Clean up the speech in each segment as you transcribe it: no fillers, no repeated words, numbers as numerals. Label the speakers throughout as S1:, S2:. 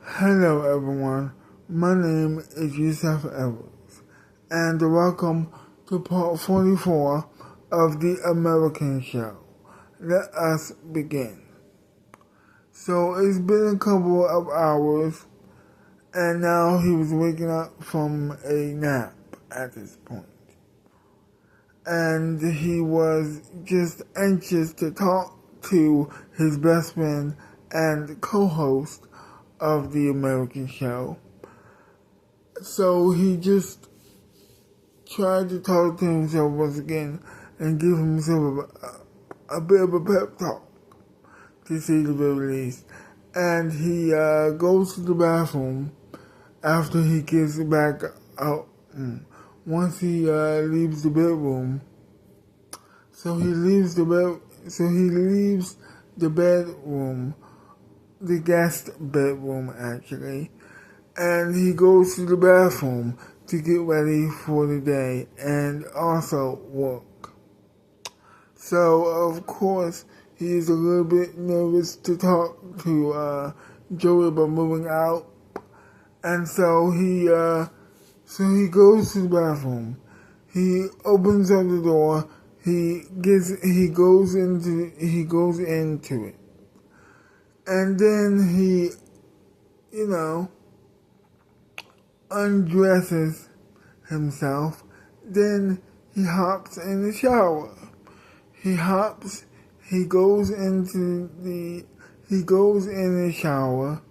S1: Hello everyone, my name is Yusuf Edwards, and welcome to part 44 of The American Show. Let us begin. So it's been a couple of hours, and now he was waking up from a nap at this point. And he was just anxious to talk to his best friend and co-host of The American Show. So he just tried to talk to himself once again and give himself a bit of a pep talk, to say the very least. And he goes to the bathroom after he gets back out. Once he leaves the bedroom, so he leaves the bedroom, the guest bedroom actually, and he goes to the bathroom to get ready for the day and also work. So of course he is a little bit nervous to talk to Joey about moving out, and so he goes to the bathroom. He opens up the door. He goes into it, and then he, undresses himself. Then he hops in the shower. He goes in the shower,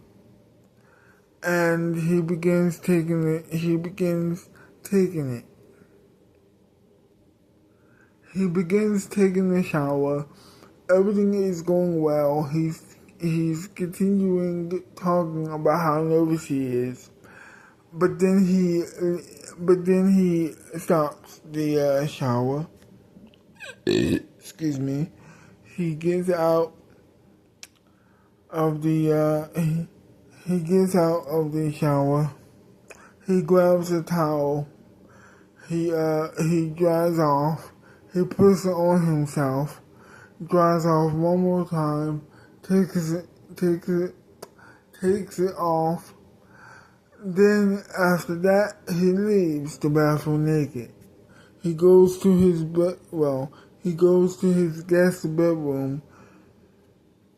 S1: and he begins taking it. He begins taking the shower. Everything is going well. He's continuing talking about how nervous he is. But then he stops the shower. Excuse me. He gets out of the shower. He grabs a towel. He dries off. He puts it on himself. Dries off one more time. Takes it off. Then after that, he leaves the bathroom naked. He goes to his guest bedroom,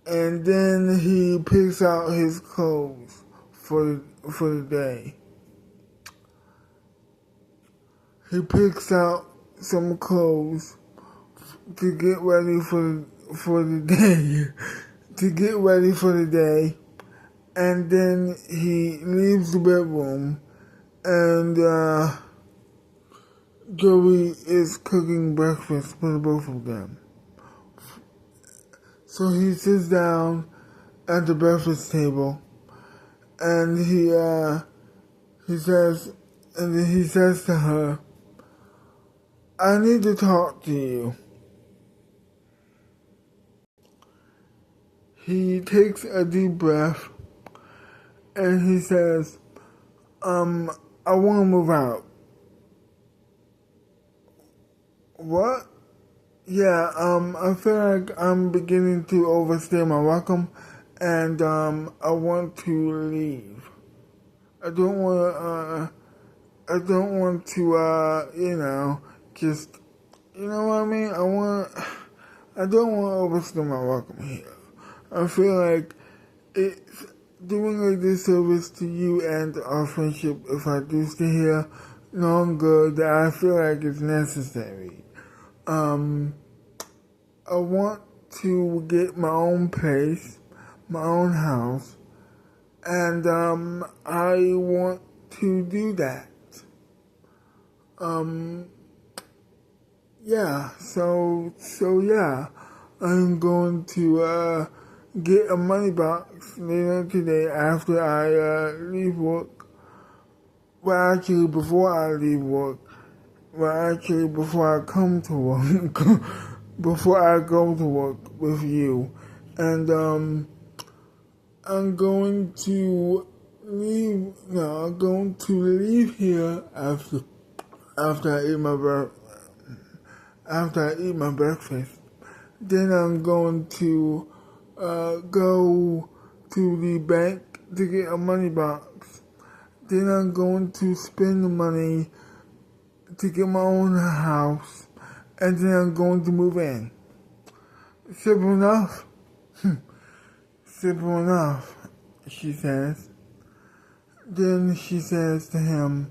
S1: and then he picks out his clothes for the day. He picks out some clothes to get ready for the day. And then he leaves the bedroom, and Joey is cooking breakfast for the both of them. So he sits down at the breakfast table, and he says to her, "I need to talk to you." He takes a deep breath, and he says, "I want to move out." What? Yeah, I feel like I'm beginning to overstay my welcome, and I want to leave. I don't want to, just, you know what I mean? I don't want to overstay my welcome here. I feel like it's doing a disservice to you and our friendship if I do stay here longer than I feel like it's necessary. I want to get my own place, my own house, and I want to do that. Yeah, so yeah, I'm going to get a money box later today after I leave work. Well, actually, before I leave work. Well, actually, before I come to work. Before I go to work with you. And I'm going to leave. No, I'm going to leave here after I eat my breakfast. Then I'm going to go to the bank to get a money box. Then I'm going to spend the money to get my own house, and then I'm going to move in. Simple enough? Simple enough, she says. Then she says to him,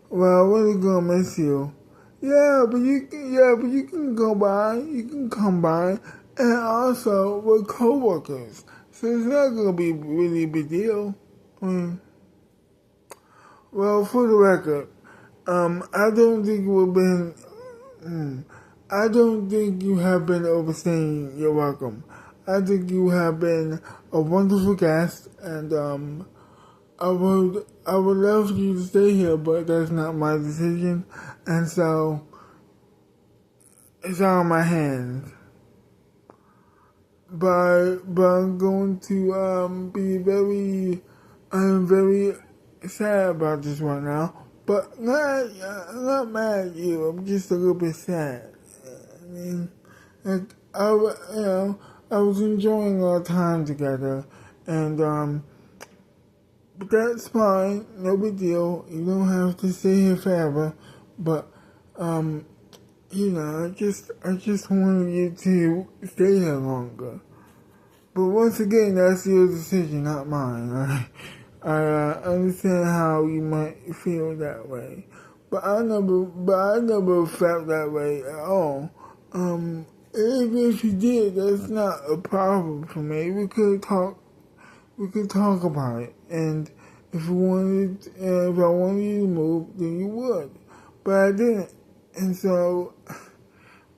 S1: well, I'm really gonna miss you. Yeah, but you can go by, you can come by, and also we're co-workers, so it's not gonna be really a big deal. Well, for the record, I don't think I don't think you have been overstaying your welcome. I think you have been a wonderful guest, and I would love for you to stay here, but that's not my decision, and so it's out of my hands. But I'm going to I'm very sad about this right now, but not mad at you. I'm just a little bit sad. I mean, like I was enjoying our time together, and but that's fine, no big deal. You don't have to stay here forever, but I just wanted you to stay here longer. But once again, that's your decision, not mine. I understand how you might feel that way, but I never felt that way at all. If you did, that's not a problem for me. We could talk about it, and if I wanted you to move, then you would, but I didn't, and so,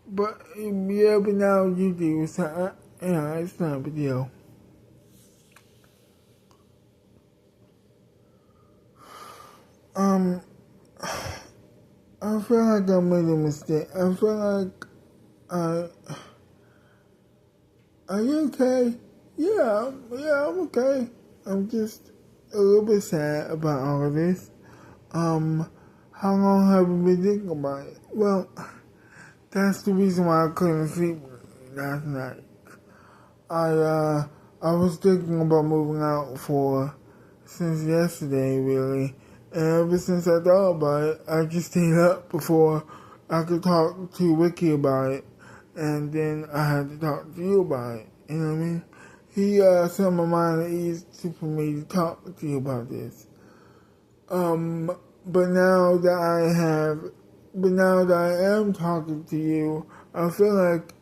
S1: but now you do, so it's not a big deal. I feel like I made a mistake. I feel like are you okay? Yeah, I'm okay. I'm just a little bit sad about all of this. How long have you been thinking about it? Well, that's the reason why I couldn't sleep last night. I was thinking about moving out since yesterday, really. And ever since I thought about it, I just stayed up before I could talk to Ricky about it. And then I had to talk to you about it. You know what I mean? He set my mind at ease for me to talk to you about this. But now that I am talking to you, I feel like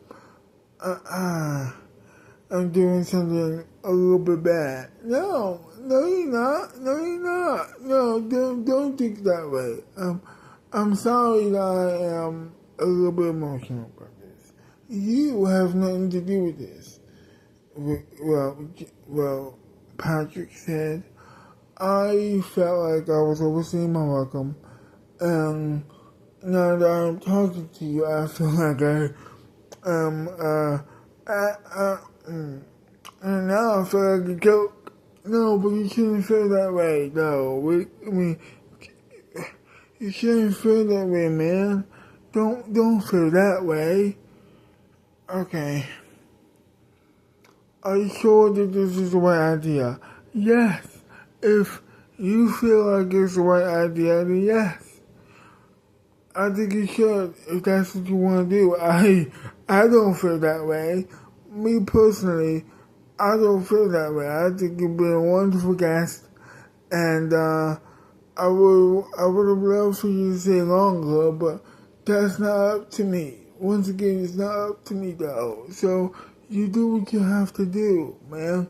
S1: I'm doing something a little bit bad. No, you're not. No, don't think that way. I'm sorry that I am a little bit emotional about this. You have nothing to do with this. Well, Patrick said, I felt like I was overstaying my welcome, and now that I'm talking to you, I feel like and now I feel like a joke. No, but you shouldn't feel that way, though. You shouldn't feel that way, man. Don't feel that way. Okay. Are you sure that this is the right idea? Yes. If you feel like it's the right idea, then yes. I think you should, if that's what you want to do. I don't feel that way. Me personally, I don't feel that way. I think you've been a wonderful guest, and I would have loved for you to stay longer, but that's not up to me. Once again, it's not up to me though. So you do what you have to do, man.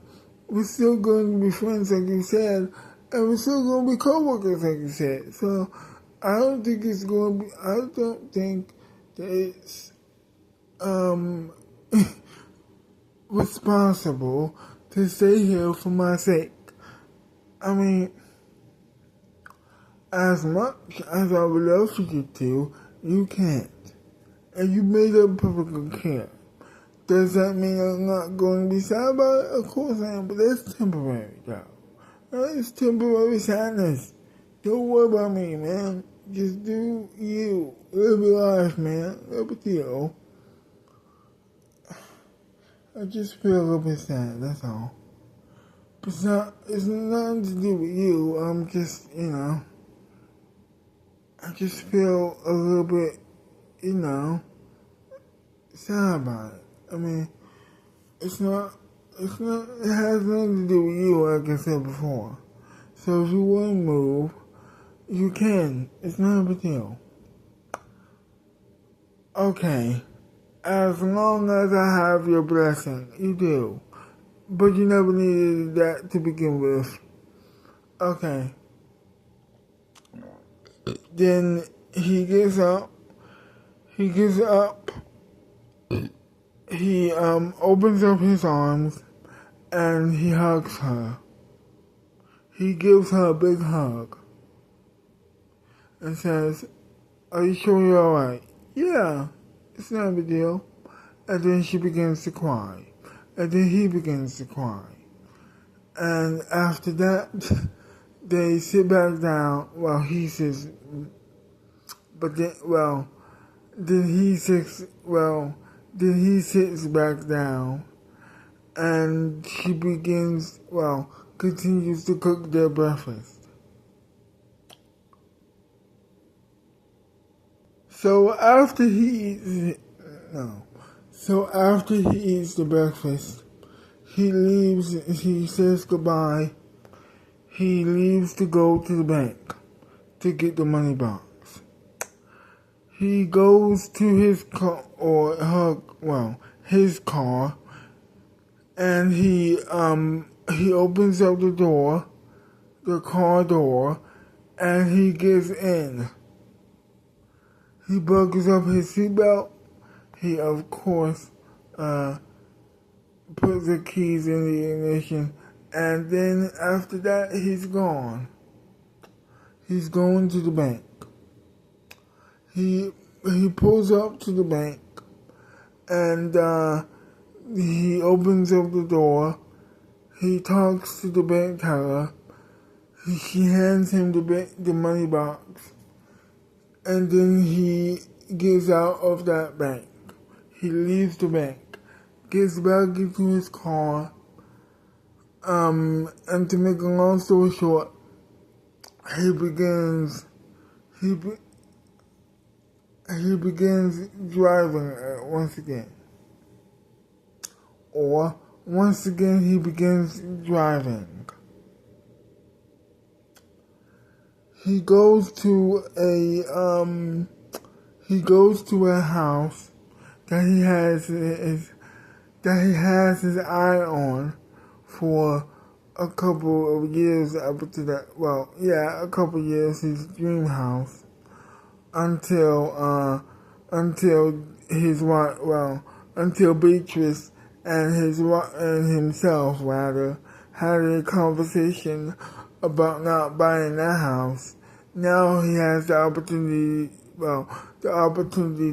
S1: We're still going to be friends, like you said, and we're still going to be co-workers, like you said. So I don't think that it's responsible to stay here for my sake. I mean, as much as I would love for you to, you can't. And you made it perfectly clear. Does that mean I'm not going to be sad about it? Of course I am, but that's temporary, though. It's temporary sadness. Don't worry about me, man. Just do you. Live your life, man. Live with you. I just feel a little bit sad, that's all. It's nothing to do with you. I'm just, I just feel a little bit, sad about it. I mean, it has nothing to do with you, like I said before. So if you want to move, you can. It's not a big deal. Okay. As long as I have your blessing, you do. But you never needed that to begin with. Okay. Then he gets up. He opens up his arms and he hugs her. He gives her a big hug and says, "Are you sure you're alright?" "Yeah, it's not a big deal." And then she begins to cry. And then he begins to cry. And after that, they sit back down while he sits, then he sits back down and she continues to cook their breakfast. So after he eats the breakfast, he says goodbye, he leaves to go to the bank to get the money box. He goes to his car, and he opens up the car door, and he gets in. He buckles up his seatbelt. He, of course, puts the keys in the ignition, and then after that, he's gone. He's going to the bank. He pulls up to the bank, and he opens up the door. He talks to the bank teller. She hands him the money box, and then he gets out of that bank. He leaves the bank, gets back into his car, and to make a long story short, he begins driving once again. Or, once again, he begins driving. He goes to a house that he has his eye on for a couple of years after that. A couple of years, his dream house. Until Beatrice and himself had a conversation about not buying that house. Now he has the opportunity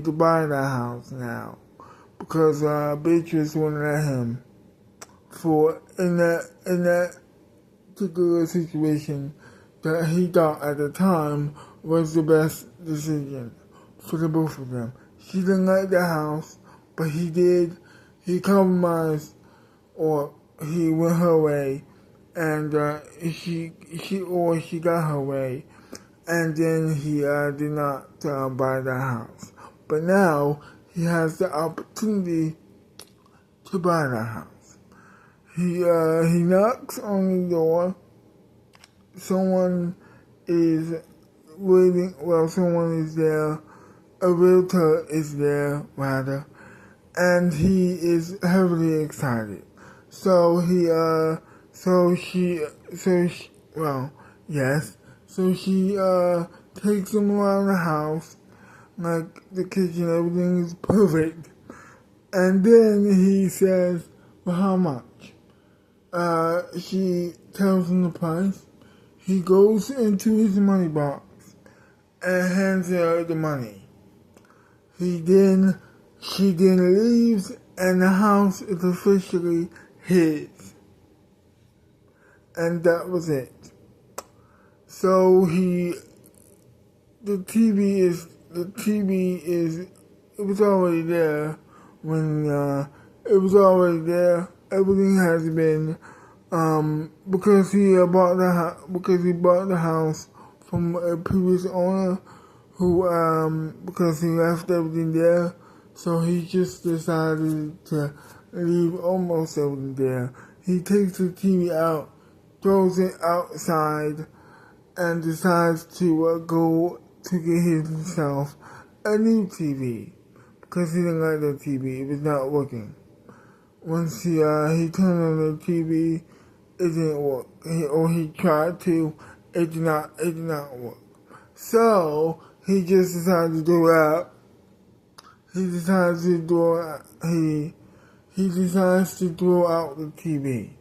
S1: to buy that house now, because Beatrice wouldn't let him. In that particular situation that he thought at the time was the best decision for the both of them. She didn't like the house, but he did. He compromised, or he went her way, and she got her way, and then he did not buy the house. But now he has the opportunity to buy the house. He knocks on the door. Someone is waiting. Someone is there. A realtor is there, rather, and he is heavily excited. So she takes him around the house, like the kitchen, everything is perfect. And then he says, "Well, how much?" She tells him the price. He goes into his money box and hands her the money. She then leaves, and the house is officially his. And that was it. So the TV is, it was already there when, everything has been, because he bought the house from a previous owner who, because he left everything there, so he just decided to leave almost everything there. He takes the TV out, throws it outside, and decides to go to get himself a new TV because he didn't like the TV. It was not working. Once he turned on the TV, it didn't work. He tried to, it did not work. So he just decided to throw it out. He decides to throw out the TV.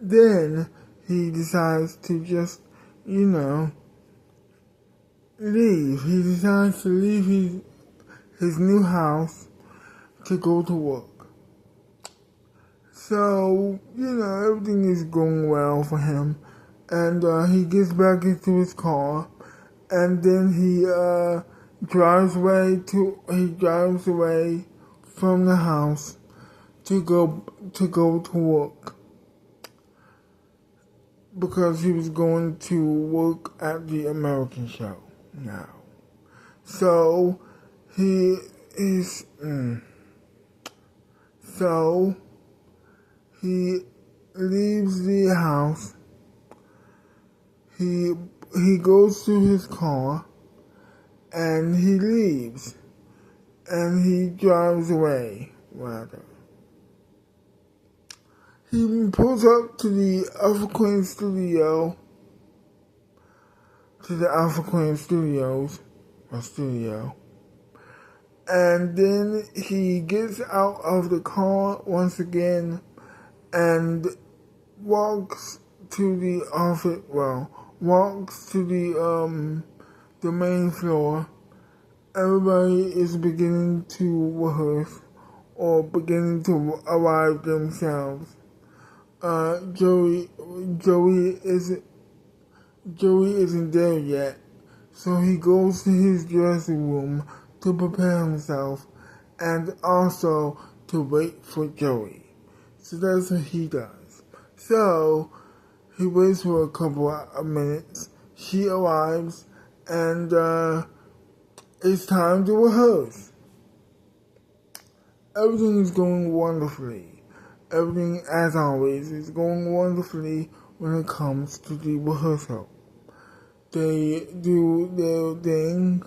S1: Then he decides to just, leave. He decides to leave his new house to go to work. So, everything is going well for him. And he gets back into his car, and then he drives away from the house to go to work, because he was going to work at the American show now. So he leaves the house. He goes to his car and he leaves, and he drives away, rather. He pulls up to the Alpha Queen studio, and then he gets out of the car once again and walks to the the main floor. Everybody is beginning to rehearse or beginning to arrive themselves. Joey isn't there yet, so he goes to his dressing room to prepare himself and also to wait for Joey. So that's what he does. So he waits for a couple of minutes. She arrives, and it's time to rehearse. Everything is going wonderfully. Everything, as always, is going wonderfully when it comes to the rehearsal. They do their thing.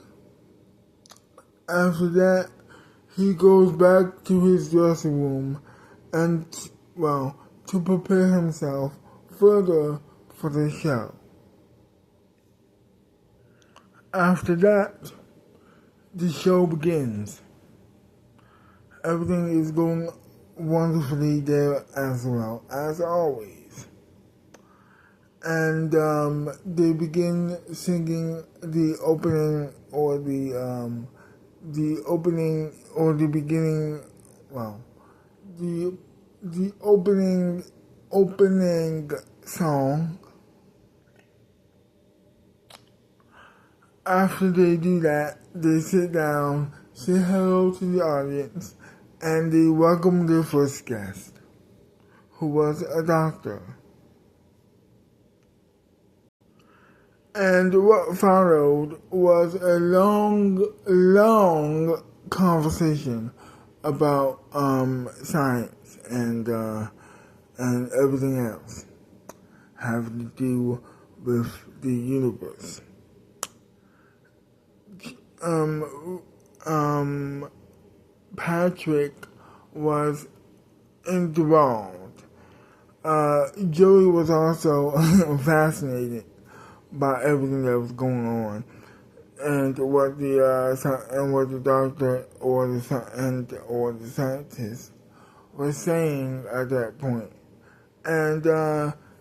S1: After that, he goes back to his dressing room and, to prepare himself further for the show. After that, the show begins. Everything is going wonderfully there as well, as always. And they begin singing the opening or the opening song. After they do that, they sit down, say hello to the audience, and they welcome their first guest, who was a doctor. And what followed was a long conversation about science and everything else having to do with the universe. Patrick was enthralled. Joey was also fascinated by everything that was going on, and what the doctor or the scientist was saying at that point. And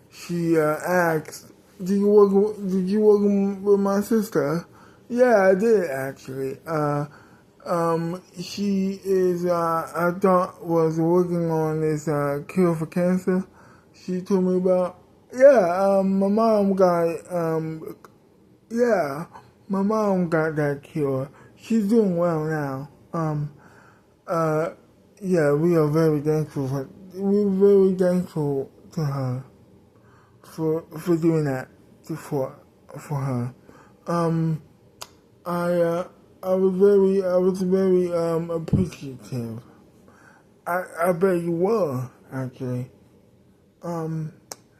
S1: she asked, "Did you work with my sister?" Yeah, I did actually. She is, I thought, was working on this cure for cancer. She told me about. Yeah, my mom got that cure. She's doing well now. Yeah, we're very thankful to her for doing that for her. I was very appreciative. I bet you were, actually.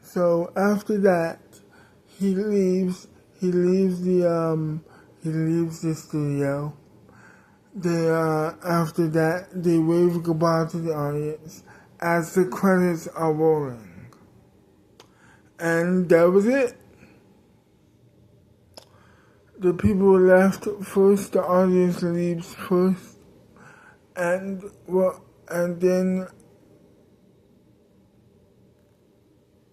S1: So after that, he leaves the studio. After that, they wave goodbye to the audience as the credits are rolling. And that was it. The people left first, the audience leaves first, and then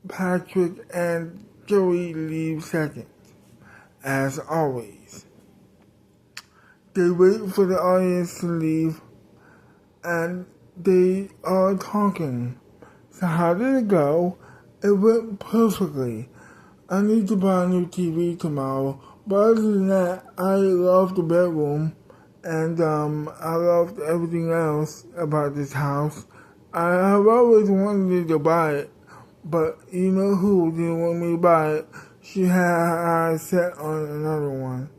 S1: Patrick and Joey leave second, as always. They wait for the audience to leave, and they are talking. So how did it go? It went perfectly. I need to buy a new TV tomorrow, but other than that, I love the bedroom, and I loved everything else about this house. I have always wanted to buy it, but you know who didn't want me to buy it? She had her eyes set on another one.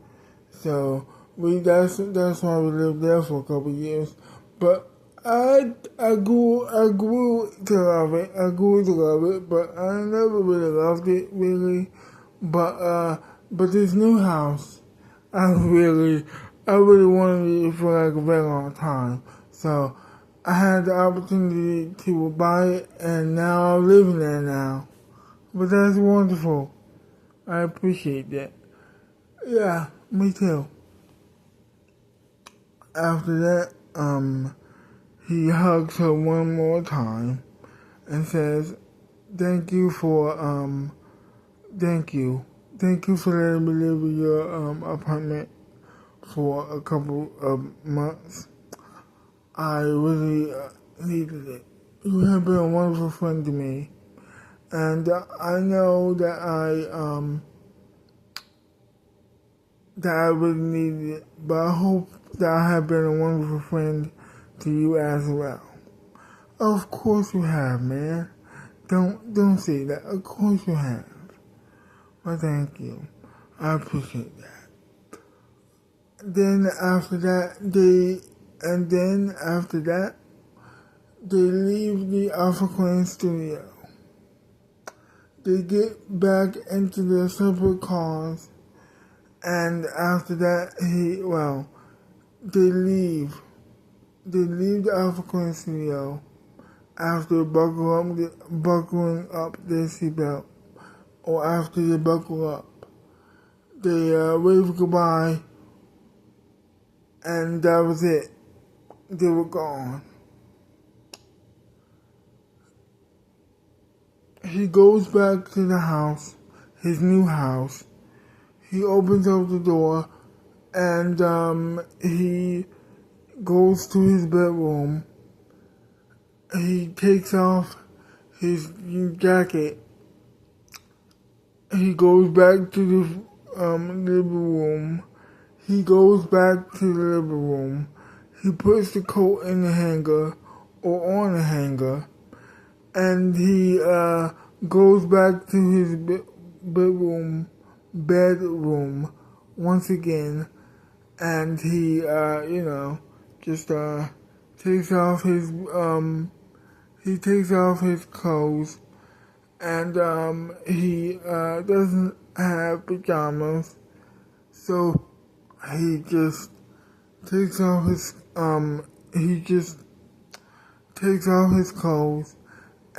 S1: So that's why we lived there for a couple of years. But I grew to love it. But I never really loved it, really. But this new house, I really wanted it for like a very long time. So I had the opportunity to buy it, and now I'm living there now. But that's wonderful. I appreciate that. Yeah, me too. After that, he hugs her one more time and says, thank you for letting me live in your apartment for a couple of months. I really needed it. You have been a wonderful friend to me, and I know that I really needed it, but I hope that I have been a wonderful friend to you as well. Of course you have, man. Don't say that. Of course you have. Well, thank you. I appreciate that. Then after that, they leave the Alpha Queen studio. They get back into their separate cars, and after that, they leave the Alpha Queen studio after buckling up their seatbelt, or after they buckle up. They wave goodbye, and that was it. They were gone. He goes back to the house, his new house. He opens up the door, and he goes to his bedroom. He takes off his jacket. He goes back to the living room. He puts the coat in the hanger or on the hanger, and he goes back to his bedroom once again, and he just takes off his clothes, and he doesn't have pajamas, so he just takes off his clothes,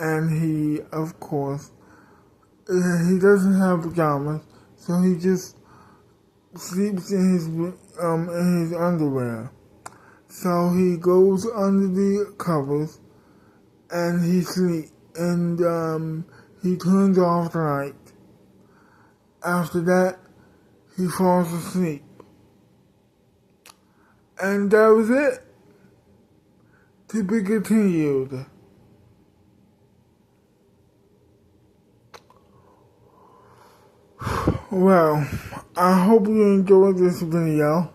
S1: and he, of course, he doesn't have pajamas, so he just sleeps in his underwear. So he goes under the covers, and he sleeps, and he turns off the light. After that, he falls asleep. And that was it. To be continued. Well, I hope you enjoyed this video,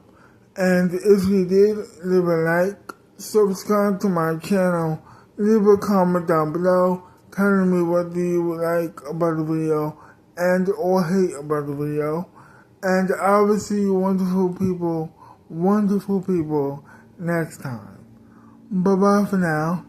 S1: and if you did, leave a like, subscribe to my channel, leave a comment down below, telling me what do you like about the video and or hate about the video. And I will see you wonderful people next time. Bye bye for now.